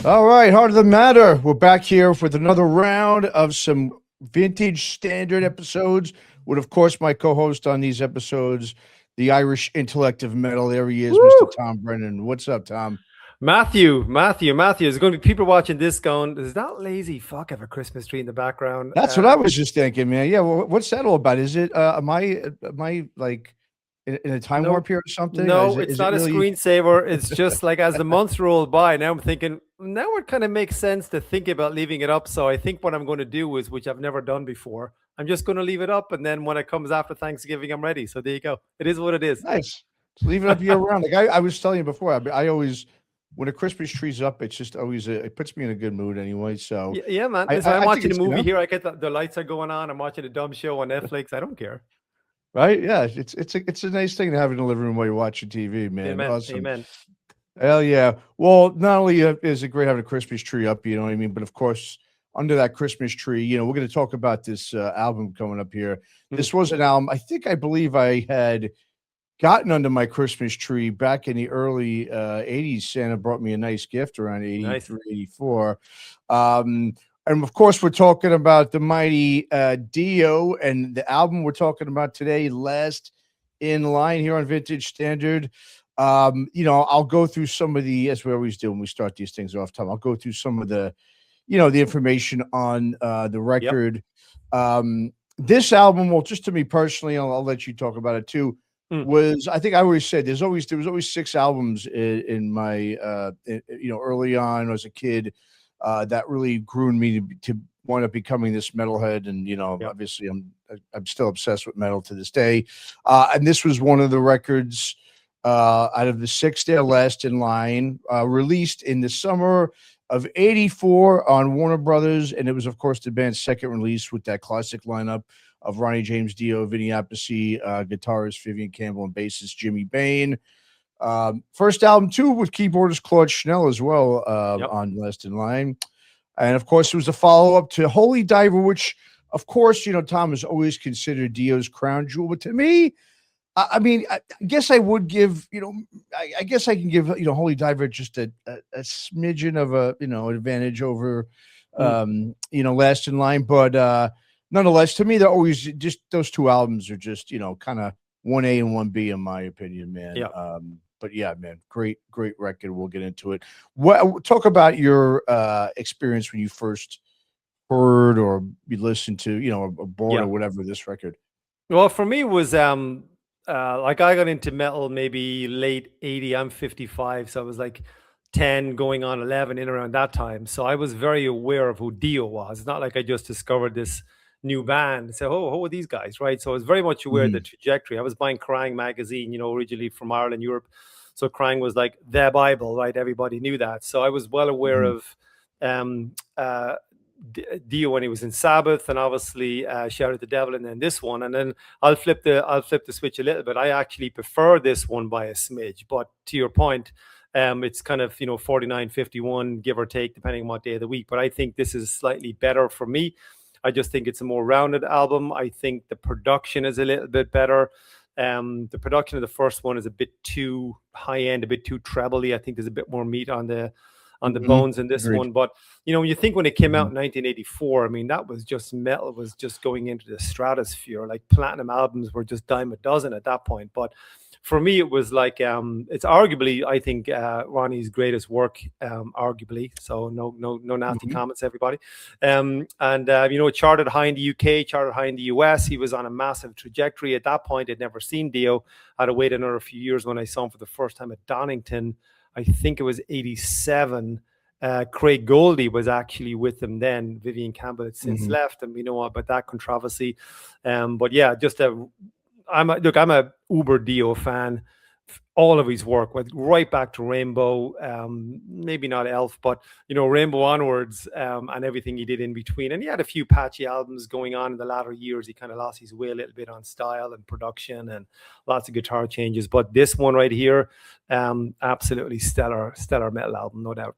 All right, Heart of the Matter. We're back here with another round of some vintage standard episodes with, of course, my co-host on these episodes, the Irish intellect of metal. There he is, Mr. Woo! Tom Brennan. What's up, Tom? Matthew. There's going to be people watching this going, "Does that lazy fuck have a Christmas tree in the background?" That's what I was just thinking, man. Yeah, well, what's that all about? Is it am I like in a time No, warp here or something? Or no, it's is it not a really? screensaver. It's just like as the months roll by, now I'm thinking, now it kind of makes sense to think about leaving it up. So I think what I'm going to do is, which I've never done before, I'm just going to leave it up, and then when it comes after Thanksgiving, I'm ready. So there you go. It is what it is. Nice. Just leave it up year round. Like I was telling you before, I always when a Christmas tree's up, it's just always it puts me in a good mood anyway. So Yeah, man. I Listen, I, I'm I think watching a it's movie here. I get the lights are going on. I'm watching a dumb show on Netflix. I don't care. right. Yeah, it's a nice thing to have in the living room while you're watching TV, man. Amen. Awesome. Amen. Hell yeah. Well, not only is it great having a Christmas tree up, you know what I mean, but of course, under that Christmas tree, we're going to talk about this album coming up here. Mm. This was an album I believe I had gotten under my Christmas tree back in the early 80s. Santa brought me a nice gift around Nice. 83, 84. And of course, we're talking about the mighty Dio, and the album we're talking about today, Last in Line, here on Vintage Standard. I'll go through some of the, as we always do when we start these things off, Tom. I'll go through some of the, the information on the Yep. record. This album, well, just to me personally, I'll let you talk about it too. Mm. I think I always said there was always six albums in my early on as a kid that really grew in me to wind up becoming this metalhead, and Yep. obviously I'm still obsessed with metal to this day, and this was one of the records out of the six there, Last in Line, released in the summer of '84 on Warner Brothers, and it was of course the band's second release with that classic lineup of Ronnie James Dio, Vinny Appice, guitarist Vivian Campbell, and bassist Jimmy Bain. First album too with keyboardist Claude Schnell as well Yep. on Last in Line, and of course it was a follow up to Holy Diver, which of course Tom has always considered Dio's crown jewel, but to me, I mean, I guess I would give I guess I can give Holy Diver just a smidgen of a advantage over Last in Line, but nonetheless, to me, they're always just those two albums are just kind of 1A and 1B in my opinion, man. Yeah. But yeah, man, great record. We'll get into it. What talk about your experience when you first heard or you listened to or bought Yeah. or whatever this record? Well, for me it was like I got into metal maybe late 80. I'm 55, so I was like 10 going on 11 in around that time. So I was very aware of who Dio was. It's not like I just discovered this new band and said, "Oh, who are these guys?" Right? So I was very much aware of the trajectory. I was buying Crying magazine, originally from Ireland, Europe. So Crying was like the Bible, right? Everybody knew that. So I was well aware of um Dio when he was in Sabbath, and obviously Shout at the Devil, and then this one, and then I'll flip the switch a little bit. I actually prefer this one by a smidge, but to your point, it's kind of 49-51 give or take depending on what day of the week. But I think this is slightly better for me. I just think it's a more rounded album. I think the production is a little bit better. The production of the first one is a bit too high end, a bit too trebly. I think there's a bit more meat on the bones in this Agreed. one. But when you think when it came out in 1984, I mean, that was just metal was just going into the stratosphere. Like platinum albums were just dime a dozen at that point. But for me, it was like it's arguably, I think, Ronnie's greatest work, arguably. So no nasty comments, everybody. It charted high in the UK, charted high in the US. He was on a massive trajectory at that point. I'd never seen Dio. I had to wait another few years when I saw him for the first time at Donington. I think it was 87. Craig Goldie was actually with them then. Vivian Campbell had since left, and we know about that controversy. But yeah, I'm a uber Dio fan. All of his work went right back to Rainbow, maybe not Elf, but Rainbow onwards, and everything he did in between. And he had a few patchy albums going on in the latter years. He kind of lost his way a little bit on style and production, and lots of guitar changes. But this one right here, absolutely stellar metal album, no doubt.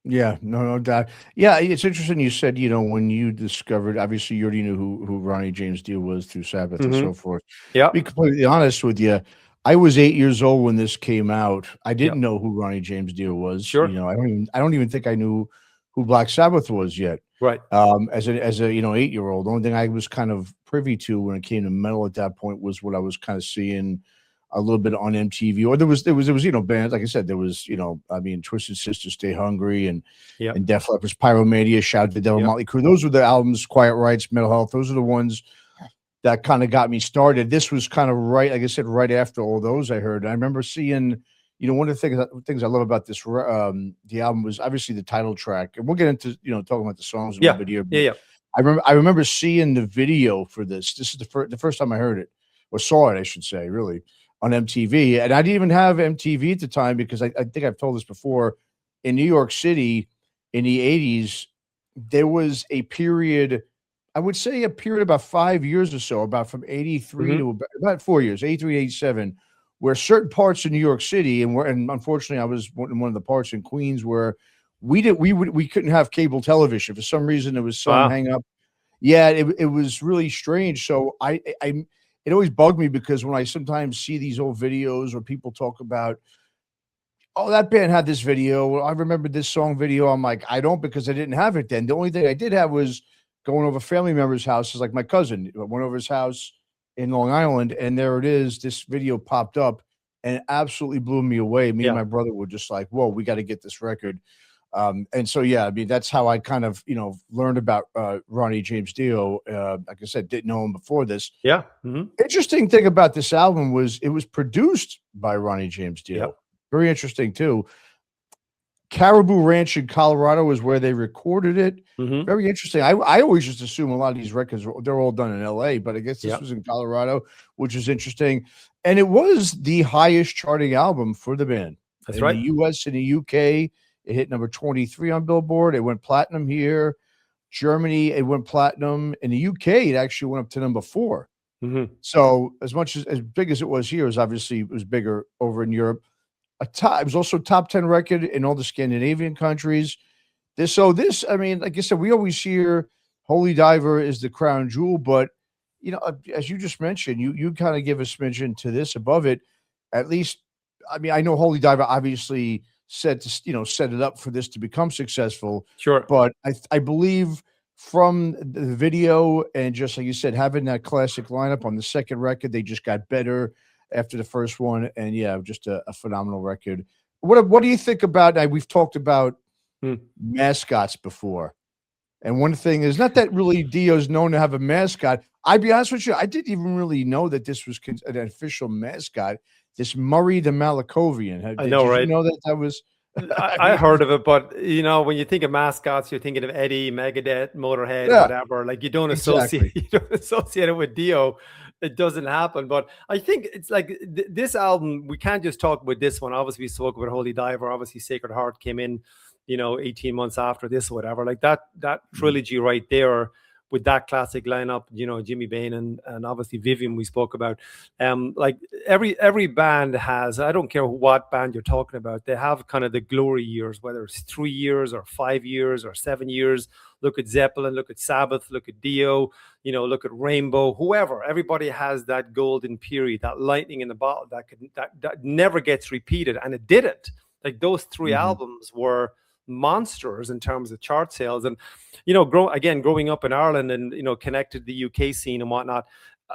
Yeah, no doubt. Yeah, it's interesting you said, when you discovered, obviously you already knew who Ronnie James Dio was through Sabbath and so forth. Yeah. To be completely honest with you, I was 8 years old when this came out. I Yeah, didn't know who Ronnie James Dio was. sure. I don't even think I knew who Black Sabbath was yet. Right. As a 8-year-old, the only thing I was kind of privy to when it came to metal at that point was what I was kind of seeing a little bit on MTV, or there was bands, like I said, there was, Twisted Sister, Stay Hungry, and Yeah. Def Leppard's Pyromania, Shout at the Devil, Yeah. Motley Crue. Those were the albums. Quiet Rights, Mental Health. Those are the ones that kind of got me started. This was kind of right, like I said, right after all those I heard. I remember seeing, one of the things I love about this the album was obviously the title track, and we'll get into talking about the songs a little bit here. Yeah. I remember seeing the video for this. This is the first time I heard it, or saw it, I should say, really, on MTV. And I didn't even have MTV at the time because I think I've told this before. In New York City in the 80s, there was a period, I would say a period about 5 years or so, about from 83 to about 4 years, 83, 87, where certain parts of New York City, and unfortunately I was in one of the parts in Queens where we couldn't have cable television. For some reason, there was some hang up. Yeah, it was really strange. So it always bugged me because when I sometimes see these old videos or people talk about, oh, that band had this video, I remember this song video, I'm like, I don't, because I didn't have it then. The only thing I did have was going over family members' houses, like my cousin. I went over his house in Long Island, and there it is. This video popped up and it absolutely blew me away. Me and my brother were just like, whoa, we got to get this record. And so, yeah, I mean, that's how I kind of, learned about Ronnie James Dio. Like I said, didn't know him before this. Yeah. Interesting thing about this album was it was produced by Ronnie James Dio. Yep. Very interesting, too. Caribou Ranch in Colorado is where they recorded it. Very interesting. I always just assume a lot of these records, they're all done in LA, but I guess this was in Colorado, which is interesting. And it was the highest charting album for the band. That's in right. The US and the UK, it hit number 23 on Billboard. It went platinum here. Germany, it went platinum. In the UK, it actually went up to number 4. So as big as it was here, it was bigger over in Europe. It was also top 10 record in all the Scandinavian countries. I mean, like I said, we always hear Holy Diver is the crown jewel, but as you just mentioned, you kind of give a smidgen to this above it. At least, I mean, I know Holy Diver obviously set it up for this to become successful. Sure. But I believe from the video and just like you said, having that classic lineup on the second record, they just got better after the first one. And yeah, just a phenomenal record. What do you think about, we've talked about mascots before. And one thing is not that really Dio's known to have a mascot. I'd be honest with you, I didn't even really know that this was an official mascot. This Murray the Malakovian. I know, right? You know that was. I heard of it, but when you think of mascots, you're thinking of Eddie, Megadeth, Motorhead, whatever. Like you don't associate it with Dio. It doesn't happen. But I think it's like this album. We can't just talk about this one. Obviously, we spoke about Holy Diver. Obviously, Sacred Heart came in, 18 months after this or whatever. Like that trilogy right there. With that classic lineup, Jimmy Bain and obviously Vivian we spoke about. Like every band has, I don't care what band you're talking about, they have kind of the glory years, whether it's 3 years or 5 years or 7 years. Look at Zeppelin, look at Sabbath, look at Dio, look at Rainbow, whoever. Everybody has that golden period, that lightning in the bottle that never gets repeated, and it didn't. Like those 3 albums were monsters in terms of chart sales. And growing up in Ireland and connected to the UK scene and whatnot,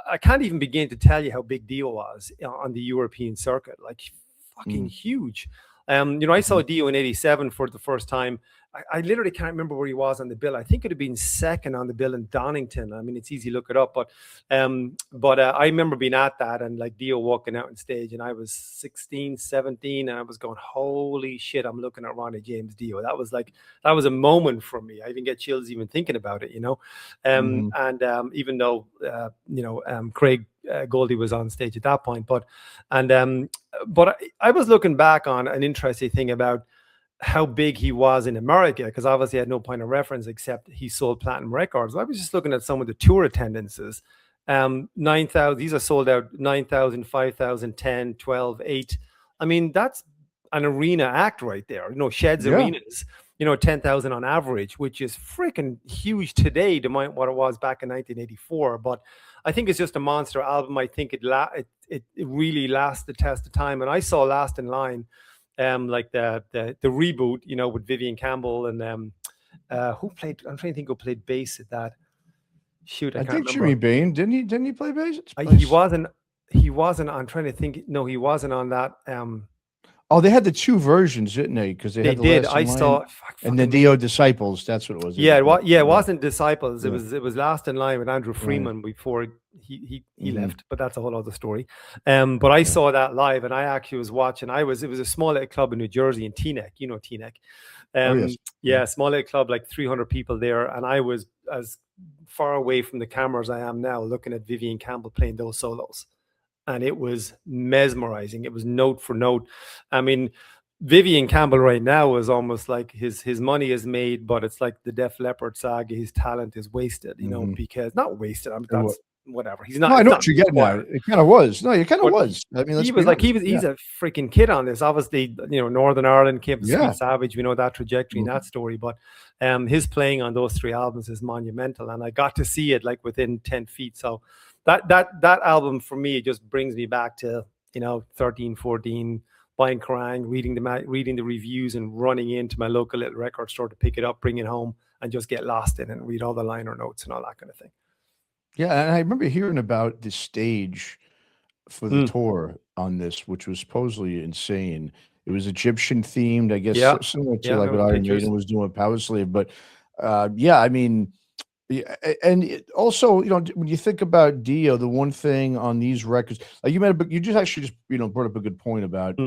I can't even begin to tell you how big Dio was on the European circuit. Like fucking huge. I saw Dio in 87 for the first time. I literally can't remember where he was on the bill. I think it would have been second on the bill in Donington. I mean, it's easy to look it up, but I remember being at that and like Dio walking out on stage, and I was 16, 17, and I was going, holy shit, I'm looking at Ronnie James Dio. That was a moment for me. I even get chills even thinking about it, and even though, Craig Goldie was on stage at that point, but I was looking back on an interesting thing about how big he was in America, because obviously I had no point of reference except he sold platinum records. I was just looking at some of the tour attendances. 9,000, these are sold out, 9,000, 5,000, 10, 12, 8. I mean, that's an arena act right there, Sheds arenas. 10,000 on average, which is freaking huge today to what it was back in 1984. But I think it's just a monster album. I think it really lasts the test of time. And I saw Last in Line, like the reboot, with Vivian Campbell and who played? I'm trying to think who played bass at that. Shoot, I can't think remember. Jimmy Bain didn't he play bass? He wasn't. He wasn't. I'm trying to think. No, he wasn't on that. Oh, they had the 2 versions, didn't they? Because they had the did. Last I in Line saw. and the Dio Disciples. That's what it was. Yeah, it wasn't Disciples. Yeah. It was Last in Line with Andrew Freeman before he Mhm. left, but that's a whole other story. But I saw that live, and I actually was watching. It was a small little club in New Jersey in Teaneck. You know Teaneck. Yes. Yeah, small little club, like 300 people there, and I was as far away from the camera as I am now, looking at Vivian Campbell playing those solos, and it was mesmerizing. It was note for note. I mean, Vivian Campbell right now is almost like his money is made, but it's like the Def Leppard saga. His talent is wasted, because not wasted. That's whatever. He's not. No, I know what you're getting at. It kind of was. No, it kind of was. I mean, he was like he's a freaking kid on this. Obviously, Northern Ireland came to Sweet Savage. We know that trajectory and that story, but his playing on those 3 albums is monumental, and I got to see it like within 10 feet. So that album for me, it just brings me back to 13, 14. Buying Kerrang, reading the reviews, and running into my local little record store to pick it up, bring it home, and just get lost in it and read all the liner notes and all that kind of thing. Yeah, and I remember hearing about the stage for the tour on this, which was supposedly insane. It was Egyptian themed, I guess, similar to like what Iron Maiden was doing with Power Slave. But I mean, and also, when you think about Dio, the one thing on these records, like you just actually brought up a good point about.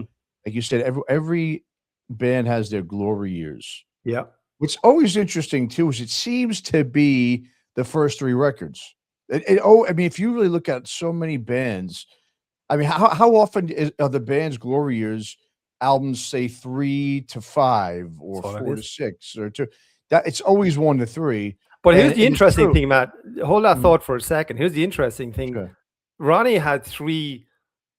Like you said, every band has their glory years. Yeah. What's always interesting too is it seems to be the first 3 records. I mean, if you really look at so many bands, I mean, how often are the band's glory years albums say 3 to 5 or 4 to 6 or 2? That it's always 1 to 3. But here's the interesting thing, Matt. Hold that thought for a second. Here's the interesting thing. Sure. Ronnie had 3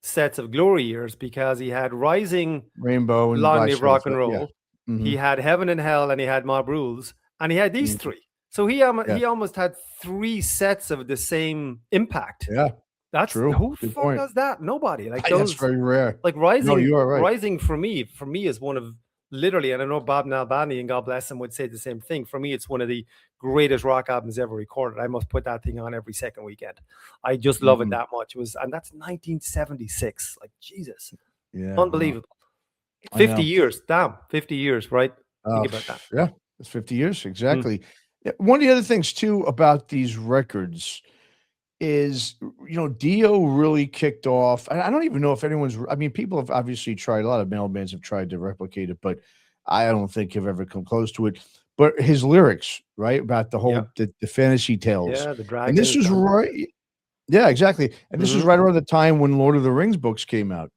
sets of glory years because he had Rising, Rainbow, and Long Live Rock and Roll. Yeah. Mm-hmm. He had Heaven and Hell, and he had Mob Rules, and he had these 3. So he almost had 3 sets of the same impact. Yeah, that's true. Who the fuck does that? Nobody. Like those, that's very rare. Like Rising. No, you are right. Rising for me is one of literally, and I know Bob Nalbany, and God bless him, would say the same thing. For me, it's one of the greatest rock albums ever recorded. I must put that thing on every second weekend. I just love it that much. And that's 1976. Like Jesus, unbelievable. 50 years, damn, 50 years, right? Think about that. Yeah, it's 50 years exactly. One of the other things too about these records is, Dio really kicked off. And I don't even know if people have obviously tried. A lot of metal bands have tried to replicate it, but I don't think have ever come close to it. But his lyrics, right, about the whole the fantasy tales. Yeah, the dragon. And this was right. Yeah, exactly. And this was right around the time when Lord of the Rings books came out.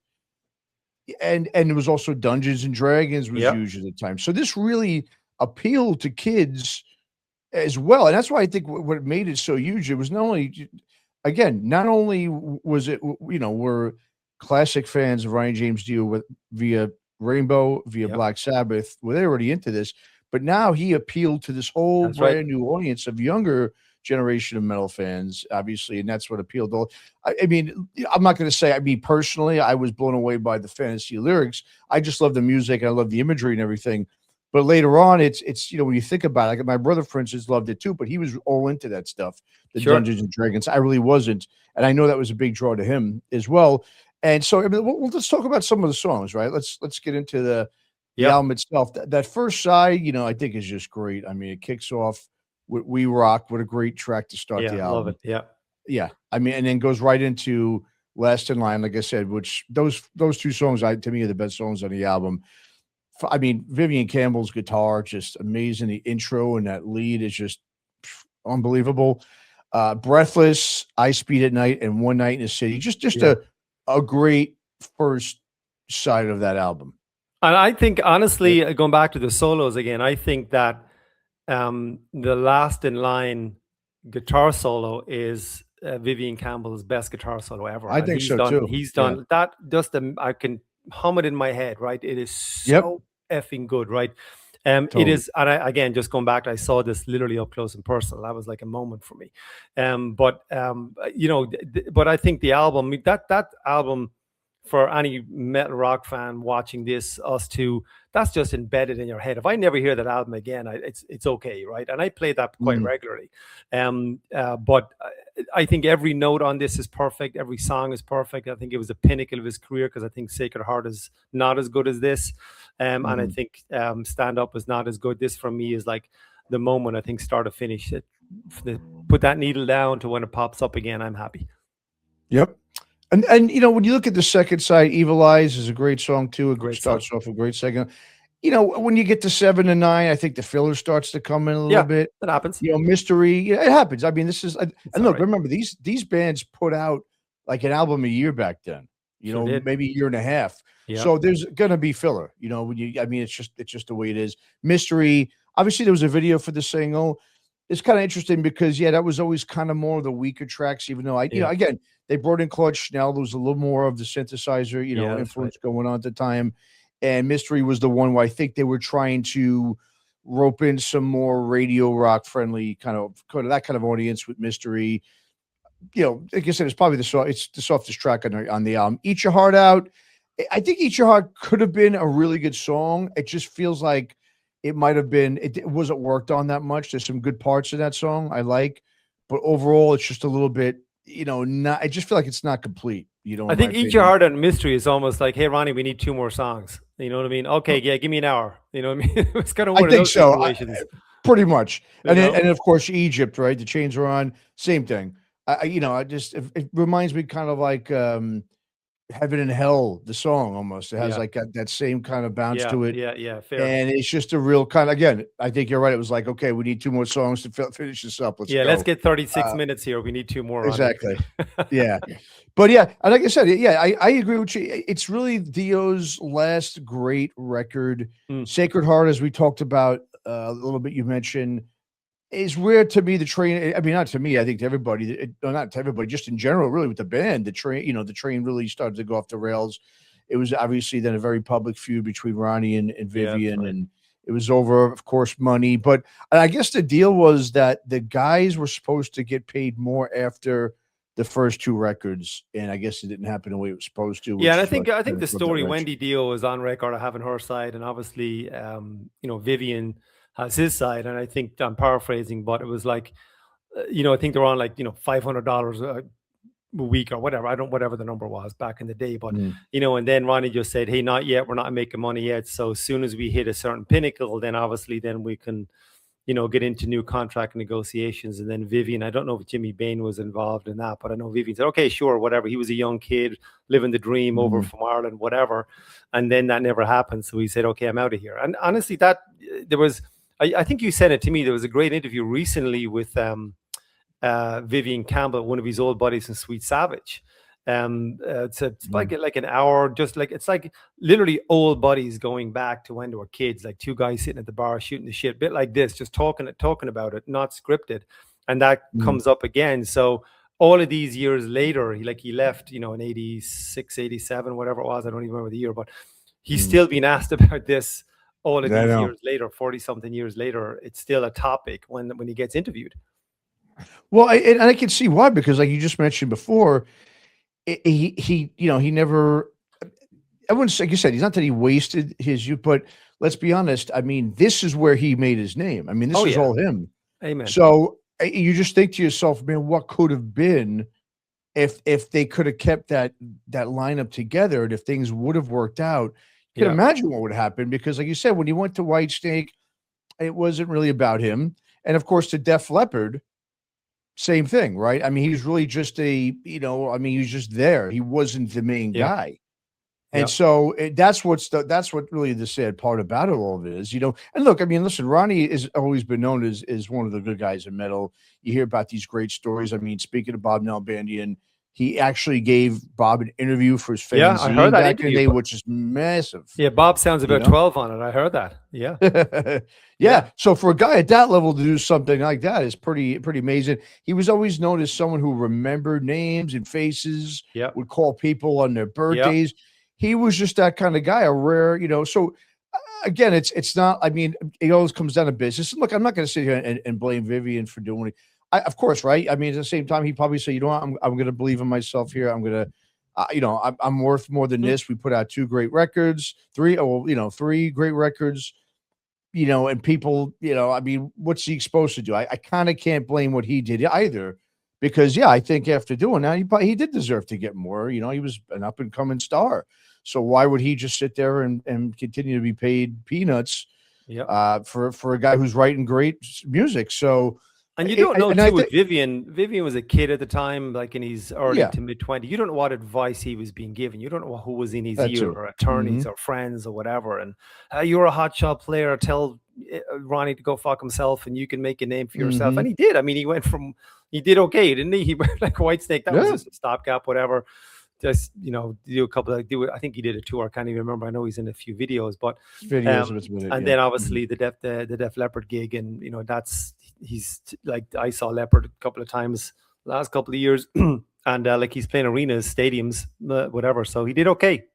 And it was also Dungeons and Dragons was used at the time. So this really appealed to kids as well. And that's why I think what made it so huge, it was not only was it, we're classic fans of Ronnie James Dio via Rainbow, via Black Sabbath, well, they're already into this, but now he appealed to this whole brand new audience of younger generation of metal fans, obviously, and that's what appealed to. I mean, I'm not going to say, personally, I was blown away by the fantasy lyrics. I just love the music and I love the imagery and everything. But later on, it's when you think about it, like my brother, for instance, loved it too, but he was all into that stuff, the Dungeons and Dragons. I really wasn't, and I know that was a big draw to him as well. And so, let's talk about some of the songs, right? Let's get into the album itself. That first side, I think is just great. I mean, it kicks off with "We Rock." What a great track to start the album. Love it. Yeah. I mean, and then goes right into "Last in Line," like I said, which those 2 songs, to me, are the best songs on the album. I mean, Vivian Campbell's guitar, just amazing. The intro and that lead is just unbelievable. Breathless, I Speed at Night, and One Night in the City. Just a great first side of that album. And I think, honestly, going back to the solos again, I think that the Last in Line guitar solo is Vivian Campbell's best guitar solo ever. I think so too. He's done that. I can hum it in my head, right? It is so effing good, right? It Totally. is, and again, just going back, I saw this literally up close and personal. That was like a moment for me. But but I think the album, that album, for any metal rock fan watching this, us too, that's just embedded in your head. If I never hear that album again, it's okay, right? And I play that quite regularly. But I think every note on this is perfect. Every song is perfect. I think it was the pinnacle of his career, because I think Sacred Heart is not as good as this. And I think Stand Up is not as good. This, for me, is like the moment, I think, start to finish. Put that needle down to when it pops up again, I'm happy. Yep. And when you look at the second side, Evil Eyes is a great song too. It starts off a great second. When you get to 7 and 9, I think the filler starts to come in a little bit. That happens. Mystery, it happens. I mean, this is, and look, remember, these bands put out like an album a year back then. Maybe a year and a half. Yeah. So there's gonna be filler. It's just the way it is. Mystery. Obviously, there was a video for the single. It's kind of interesting because that was always kind of more of the weaker tracks. Even though again, they brought in Claude Schnell. There was a little more of the synthesizer, influence going on at the time. And Mystery was the one where I think they were trying to rope in some more radio rock friendly kind of that kind of audience with Mystery. Like I said, it's probably it's the softest track on the album. Eat Your Heart Out. I think Eat Your Heart could have been a really good song. It just feels like it might have been. It wasn't worked on that much. There's some good parts of that song I like, but overall, it's just a little bit. Not. I just feel like it's not complete. I think Eat Your Heart and Mystery is almost like, hey, Ronnie, we need 2 more songs. You know what I mean? Okay, yeah, give me an hour. You know what I mean? It's kind of one of those situations. Pretty much. And of course, Egypt, right? The Chains Are On. Same thing. It reminds me kind of like Heaven and Hell, the song almost. It has like that same kind of bounce to it. Yeah, fair. And it's just a real kind of, again, I think you're right. It was like, okay, we need 2 more songs to finish this up. Let's get 36 minutes here. We need 2 more. Exactly. Yeah. But and like I said, I agree with you. It's really Dio's last great record. Sacred Heart, as we talked about a little bit, you mentioned, is where, to me, the train, I mean, not to me, I think to everybody, not to everybody, just in general, really with the band, the train really started to go off the rails. It was obviously then a very public feud between Ronnie and Vivian, and it was over, of course, money. But I guess the deal was that the guys were supposed to get paid more after the first 2 records, and I guess it didn't happen the way it was supposed to. Yeah, and I think the story, Wendy Dio was on record of having her side, and obviously, Vivian has his side, and I think I'm paraphrasing, but it was like, I think they're on like $500 a week or whatever. Whatever the number was back in the day, but and then Ronnie just said, "Hey, not yet. We're not making money yet. So as soon as we hit a certain pinnacle, then obviously then we can, get into new contract negotiations." And then Vivian, I don't know if Jimmy Bain was involved in that, but I know Vivian said, "Okay, sure, whatever." He was a young kid living the dream over from Ireland, whatever, and then that never happened. So he said, "Okay, I'm out of here." And honestly, there was. I think you sent it to me. There was a great interview recently with Vivian Campbell, one of his old buddies in Sweet Savage. It's like an hour, it's like literally old buddies going back to when they were kids, like 2 guys sitting at the bar shooting the shit, bit like this, just talking about it, not scripted. And that comes up again. So all of these years later, he left, in 86, 87, whatever it was. I don't even remember the year, but he's still being asked about this. All of these years later, 40-something years later, it's still a topic when he gets interviewed. Well, and I can see why, because like you just mentioned before, he never, I wouldn't say, like you said, he's not that he wasted his youth, but let's be honest. I mean, this is where he made his name. I mean, this is all him. Amen. So you just think to yourself, man, what could have been if they could have kept that lineup together, and if things would have worked out. You can imagine what would happen, because like you said, when he went to Whitesnake, it wasn't really about him. And of course, to Def Leppard, same thing, right? I mean, he's really just he was just there. He wasn't the main guy. And so that's what really the sad part about it all is, And look, I mean, listen, Ronnie has always been known as one of the good guys in metal. You hear about these great stories. I mean, speaking of Bob Nalbandian, he actually gave Bob an interview for his fanzine. Yeah, I heard that back in the day, which is massive. Yeah, Bob sounds about 12 on it. I heard that. Yeah. Yeah. So for a guy at that level to do something like that is pretty amazing. He was always known as someone who remembered names and faces, would call people on their birthdays. He was just that kind of guy, a rare, so again, it's not. I mean, it always comes down to business. Look, I'm not going to sit here and blame Vivian for doing it. Of course, right? I mean, at the same time, he probably said, you know what, I'm going to believe in myself here. I'm going to, I'm worth more than this. We put out 2 great records, 3, oh, 3 great records. And people, I mean, what's he supposed to do? I kind of can't blame what he did either, because I think after doing that, he did deserve to get more. He was an up and coming star. So why would he just sit there and continue to be paid peanuts for a guy who's writing great music? So, and you don't know too with Vivian. Vivian was a kid at the time, like in his early to mid 20s. You don't know what advice he was being given. You don't know who was in his ear, or attorneys or friends or whatever. And you're a hotshot player. Tell Ronnie to go fuck himself, and you can make a name for yourself. And he did. I mean, he did okay, didn't he? He went like Whitesnake. That was just a stopgap, whatever. Just do a couple I think he did a tour. I can't even remember. I know he's in a few videos, but and then obviously the Def Leppard gig, and he's like, I saw Leppard a couple of times last couple of years, and like he's playing arenas, stadiums, whatever. So he did okay.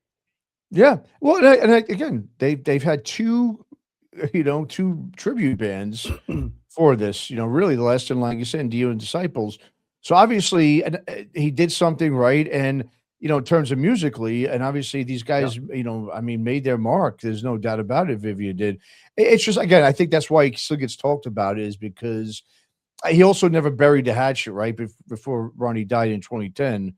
Yeah. Well, and again, they've had 2 tribute bands for this. Really the last in, like you said, Dio and Disciples. So obviously, he did something right, and in terms of musically, and obviously these guys, I mean, made their mark. There's no doubt about it. Vivian did. It's just, again, I think that's why he still gets talked about, is because he also never buried the hatchet, right? Before Ronnie died in 2010.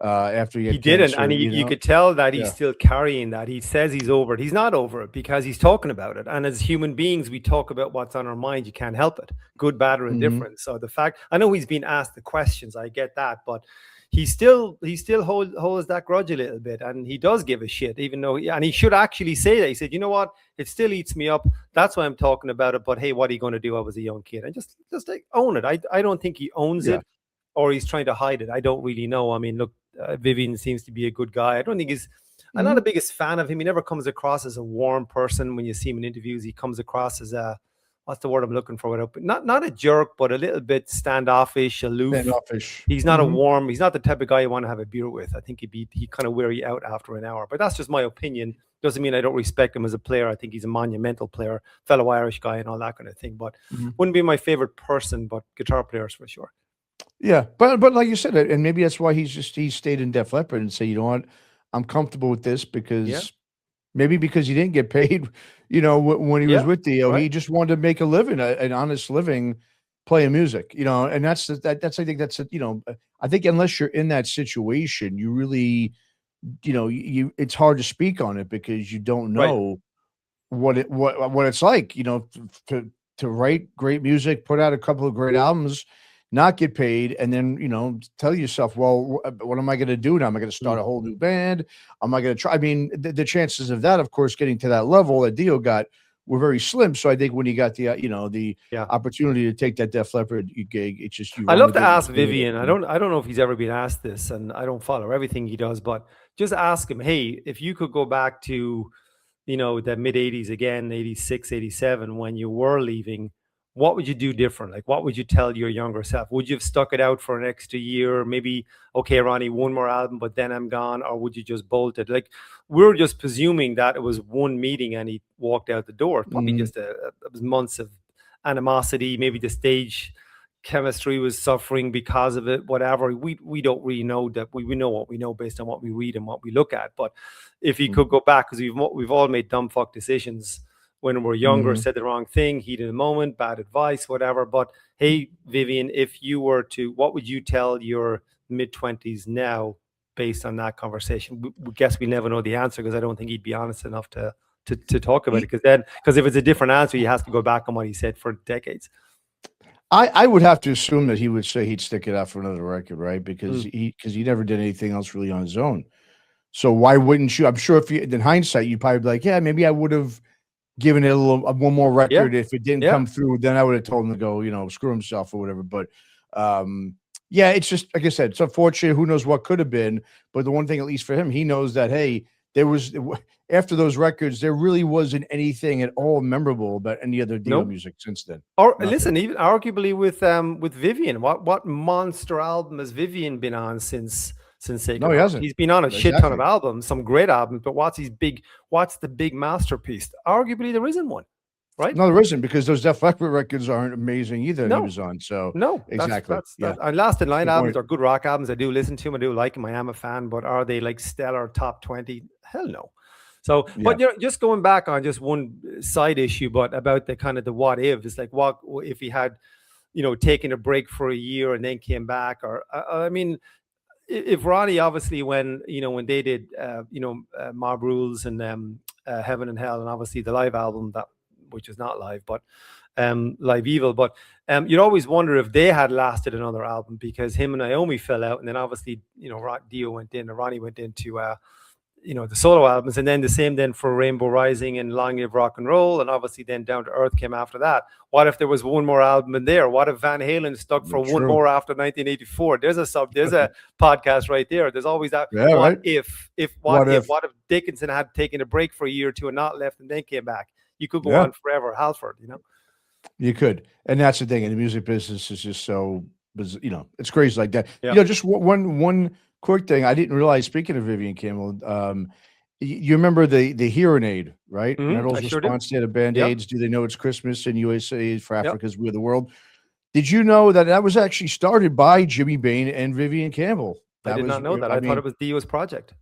After he didn't, and you could tell that he's still carrying that. He says he's over it. He's not over it, because he's talking about it. And as human beings, we talk about what's on our mind. You can't help it, good, bad, or indifferent. So the fact, I know he's been asked the questions, I get that, but he still holds that grudge a little bit, and he does give a shit, even though, and he should actually say that. He said, you know what, it still eats me up. That's why I'm talking about it. But hey, what are you going to do? I was a young kid, and just like own it. I don't think he owns it, or he's trying to hide it. I don't really know. I mean, look, Vivian seems to be a good guy. I don't think I'm not the biggest fan of him. He never comes across as a warm person. When you see him in interviews, he comes across as what's the word I'm looking for? Not a jerk, but a little bit standoffish, aloof. He's not he's not the type of guy you want to have a beer with. I think he kind of wear you out after an hour. But that's just my opinion. Doesn't mean I don't respect him as a player. I think he's a monumental player, fellow Irish guy, and all that kind of thing. But wouldn't be my favorite person, but guitar players for sure. Yeah, but like you said, and maybe that's why he stayed in Def Leppard and say, you know what, I'm comfortable with this, because maybe because he didn't get paid, when he was with Dio, he just wanted to make a living, an honest living, playing music, and that's I think that's I think unless you're in that situation, you really, it's hard to speak on it, because you don't know what it's like, to write great music, put out a couple of great albums, not get paid, and then tell yourself, well, what am I going to do now? Am I going to start a whole new band? Am I going to try? I mean, the chances of that, of course, getting to that level that Dio got were very slim. So I think when he got the opportunity to take that Def Leppard gig, it's just I love to ask Vivian. I don't know if he's ever been asked this, and I don't follow everything he does, but just ask him, hey, if you could go back to the mid 80s again, 86, 87, when you were leaving, what would you do different? Like, what would you tell your younger self? Would you have stuck it out for an extra year? Maybe, okay, Ronnie, one more album, but then I'm gone. Or would you just bolt it? Like, we're just presuming that it was one meeting and he walked out the door. Probably just it was months of animosity. Maybe the stage chemistry was suffering because of it, whatever. We don't really know that. We know what we know based on what we read and what we look at. But if he could go back, because we've all made dumb fuck decisions when we're younger, said the wrong thing, heat of the moment, bad advice, whatever. But hey, Vivian, if you were to, what would you tell your mid-20s now based on that conversation? We guess we never know the answer, because I don't think he'd be honest enough to talk about it. Because if it's a different answer, he has to go back on what he said for decades. I would have to assume that he would say he'd stick it out for another record, right? Because he never did anything else really on his own. So why wouldn't you? I'm sure if you, in hindsight, you'd probably be like, yeah, maybe I would have given it one more record. If it didn't come through, then I would have told him to go, screw himself or whatever. But it's just, like I said, it's unfortunate. Who knows what could have been? But the one thing, at least for him, he knows that, hey, there was, after those records, there really wasn't anything at all memorable about any other Dio music since then. Or listen, even arguably with Vivian, what monster album has Vivian been on since since Sacred No, he Heart. hasn't. He's been on a shit ton of Exactly. albums, some great albums, but what's the big masterpiece? Arguably there isn't one, right? No, there isn't, because those Def Leppard records aren't amazing either that he No. was on. So No, exactly. Yeah. and Last in Line Good albums point. are good rock albums. I do listen to them. I do like them. I am a fan, but are they like stellar top 20? Hell no. So, Yeah. but just going back on just one side issue, but about the kind of the what if, it's like, what if he had, taken a break for a year and then came back? Or I mean, if Ronnie, obviously, when they did Mob Rules and Heaven and Hell, and obviously the live album, that which is not live, but Live Evil, but you'd always wonder if they had lasted another album, because him and Naomi fell out, and then obviously Dio went in, and Ronnie went into the solo albums, and then the same then for Rainbow Rising and Long Live Rock and Roll, and obviously then Down to Earth came after that. What if there was one more album in there? What if Van Halen stuck for one more after 1984? There's a podcast right there. There's always that. Yeah, what right. What if Dickinson had taken a break for a year or two and not left and then came back? You could go on forever, Halford. You could, and that's the thing. And the music business is just so, it's crazy like that. Yeah. Just one quick thing. I didn't realize. Speaking of Vivian Campbell, you remember the hearing aid, right? Metal's response to the Band-Aids. Do they know it's Christmas in USA for Africa's We Are the World? Did you know that was actually started by Jimmy Bain and Vivian Campbell? I did not know that. I thought it was Dio's project.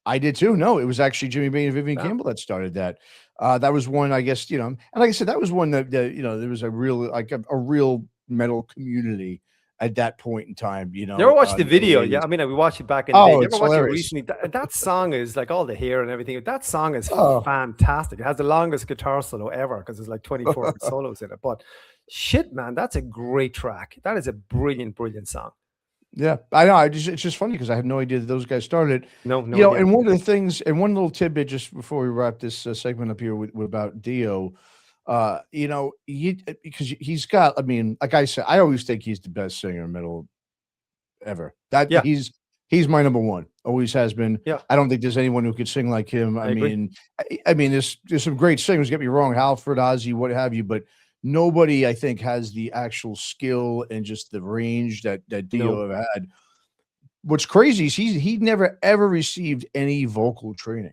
I did too. No, it was actually Jimmy Bain and Vivian Campbell that started that. That was one, I guess, and like I said, that was one that there was a real a real metal community at that point in time. Never watched the video. Yeah, I mean, we watched it back in the day. Never watched hilarious. It recently. That song is like all the hair and everything. That song is fantastic. It has the longest guitar solo ever, because there's like 24 solos in it. But shit, man, that's a great track. That is a brilliant, brilliant song. Yeah, I know. It's just funny because I had no idea that those guys started. No. And one of the things, and one little tidbit just before we wrap this segment up here with about Dio, because he's got. I mean, like I said, I always think he's the best singer in metal ever. He's my number one. Always has been. Yeah. I don't think there's anyone who could sing like him. I mean, there's some great singers. Get me wrong, Halford, Ozzy, what have you, but nobody, I think, has the actual skill and just the range that Dio have had. What's crazy is he never ever received any vocal training.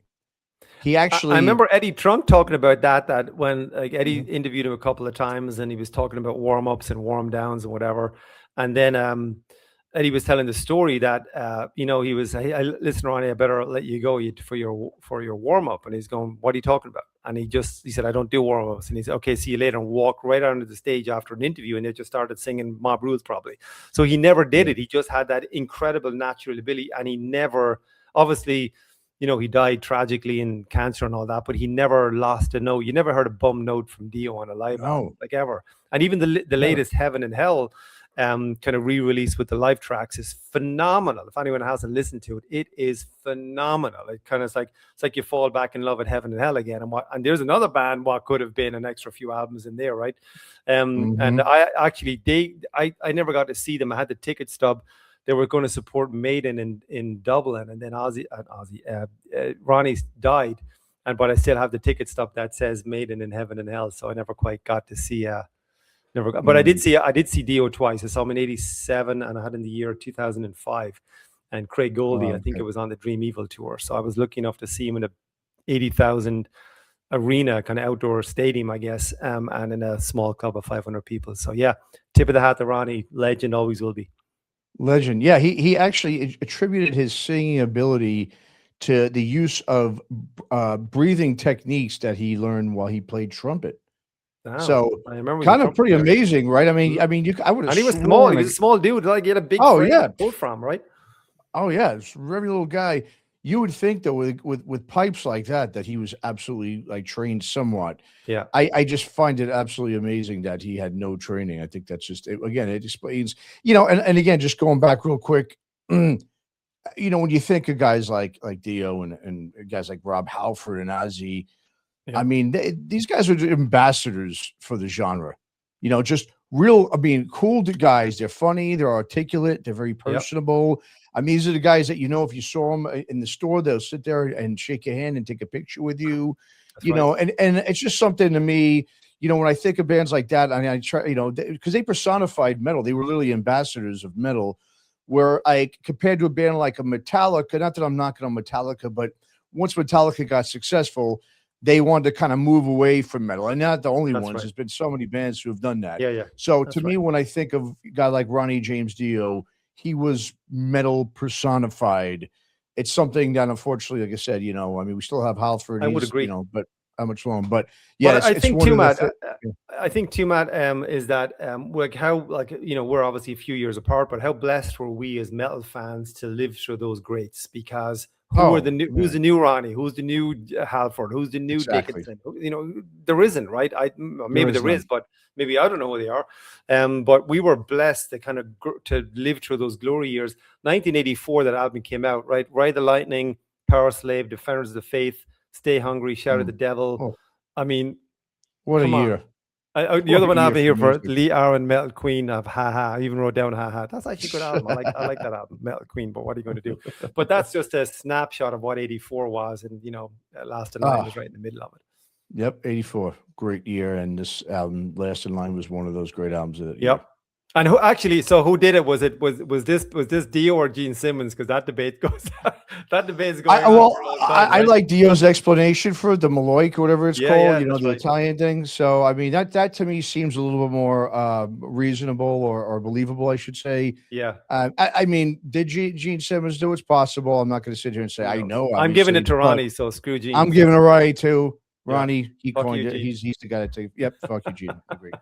He actually, I remember Eddie Trunk talking about that when Eddie interviewed him a couple of times, and he was talking about warm ups and warm downs and whatever. And then Eddie was telling the story that he was, hey, listen, Ronnie, I better let you go for your warm up. And he's going, what are you talking about? And he said, I don't do warm ups. And he said, okay, see you later, and walked right onto the stage after an interview, and they just started singing Mob Rules probably. So he never did it. He just had that incredible natural ability, and he never, obviously, he died tragically in cancer and all that, but he never lost a note. You never heard a bum note from Dio on a live album, like ever. And even the latest Heaven and Hell kind of re-release with the live tracks is phenomenal. If anyone hasn't listened to it, it is phenomenal. It kind of it's like you fall back in love with Heaven and Hell again. And there's another band what could have been an extra few albums in there, right? And I actually I never got to see them. I had the ticket stub. They were going to support Maiden in Dublin, and then Ronnie died, but I still have the ticket stub that says Maiden in Heaven and Hell. So I never quite got to see. But I did see Dio twice. I saw him in '87, and I had in the year 2005. And Craig Goldie, I think it was on the Dream Evil tour. So I was lucky enough to see him in a 80,000 arena, kind of outdoor stadium, I guess, and in a small club of 500 people. So yeah, tip of the hat to Ronnie, legend, always will be. Legend. Yeah, he actually attributed his singing ability to the use of breathing techniques that he learned while he played trumpet. Wow. So I remember kind of pretty amazing, right? I mean, I would have. And he was small. He was a small dude. Like he had a big frame to pull from, right? Oh yeah, it's a very little guy. You would think though, with pipes like that he was absolutely like trained somewhat. Yeah. I just find it absolutely amazing that he had no training. I think that's just it explains, and again, just going back real quick, when you think of guys like Dio and guys like Rob Halford and Ozzy. Yeah. I mean, these guys are ambassadors for the genre, just real, cool guys. They're funny, they're articulate, they're very personable. Yep. I mean, these are the guys that, if you saw them in the store, they'll sit there and shake your hand and take a picture with you, right. And it's just something to me, when I think of bands like that, I try, because they personified metal. They were literally ambassadors of metal, where like compared to a band like a Metallica, not that I'm knocking on Metallica, but once Metallica got successful, they wanted to kind of move away from metal. And not the only ones. right. There's been so many bands who have done that. Yeah. So That's to me, when I think of a guy like Ronnie James Dio, he was metal personified. It's something that unfortunately, like I said, you know, I mean, we still have Halford. I would agree. You know, but how much longer? But yeah, But I it's think one too, of the Matt. thi- I think too, Matt, is that like how, like, you know, we're obviously a few years apart, but how blessed were we as metal fans to live through those greats? Because who's the new Ronnie? Who's the new Halford? Who's the new Exactly. Dickinson? You know, there isn't, right? Maybe there is, but maybe I don't know who they are. But we were blessed to kind of to live through those glory years. 1984, that album came out, right? Ride the Lightning, Power Slave, Defenders of the Faith, Stay Hungry, Shout at the Devil. Oh. I mean, what a come on. year. The other one I have here for music. Lee Aaron, Metal Queen of Ha Ha. I even wrote down Ha Ha. That's actually a good album. I like that album, Metal Queen, but what are you going to do? But that's just a snapshot of what 84 was. And, you know, Last in Line was right in the middle of it. Yep, 84. Great year. And this album, Last in Line, was one of those great albums of that year. And who did it? Was this Dio or Gene Simmons? Because that debate goes going on. I like Dio's explanation for the Maloik or whatever it's called, you know, the right. Italian thing. So I mean that to me seems a little bit more reasonable or believable, I should say. Yeah. I mean, did Gene Simmons do what's possible? I'm not going to sit here and say I know. I'm giving it to Ronnie, so screw Gene. I'm giving it Ronnie too. Ronnie, he coined it. He's the guy that takes. Yep, fuck you, Gene. Agreed.